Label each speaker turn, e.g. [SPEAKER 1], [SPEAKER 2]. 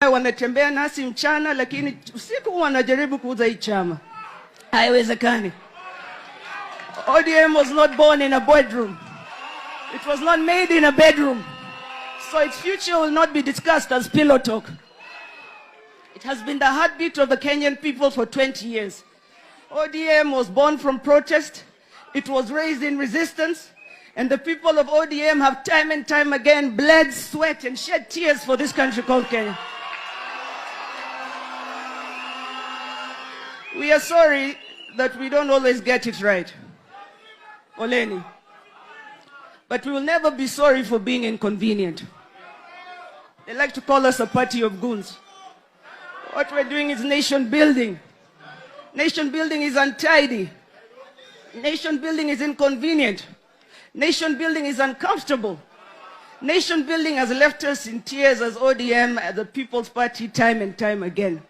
[SPEAKER 1] Wanatembea nasi mchana lakini usiku wanajaribu kuuza hii chama. Haiwezekani. ODM was not born in a bedroom. It was not made in a bedroom. So its future will not be discussed as pillow talk. It has been the heartbeat of the Kenyan people for 20 years. ODM was born from protest. It was raised in resistance. And the people of ODM have time and time again bled, sweat, and shed tears for this country called Kenya. We are sorry that we don't always get it right. Oleni. But we will never be sorry for being inconvenient. They like to call us a party of goons. What we're doing is nation building. Nation building is untidy. Nation building is inconvenient. Nation building is uncomfortable. Nation building has left us in tears as ODM, as the People's Party, time and time again.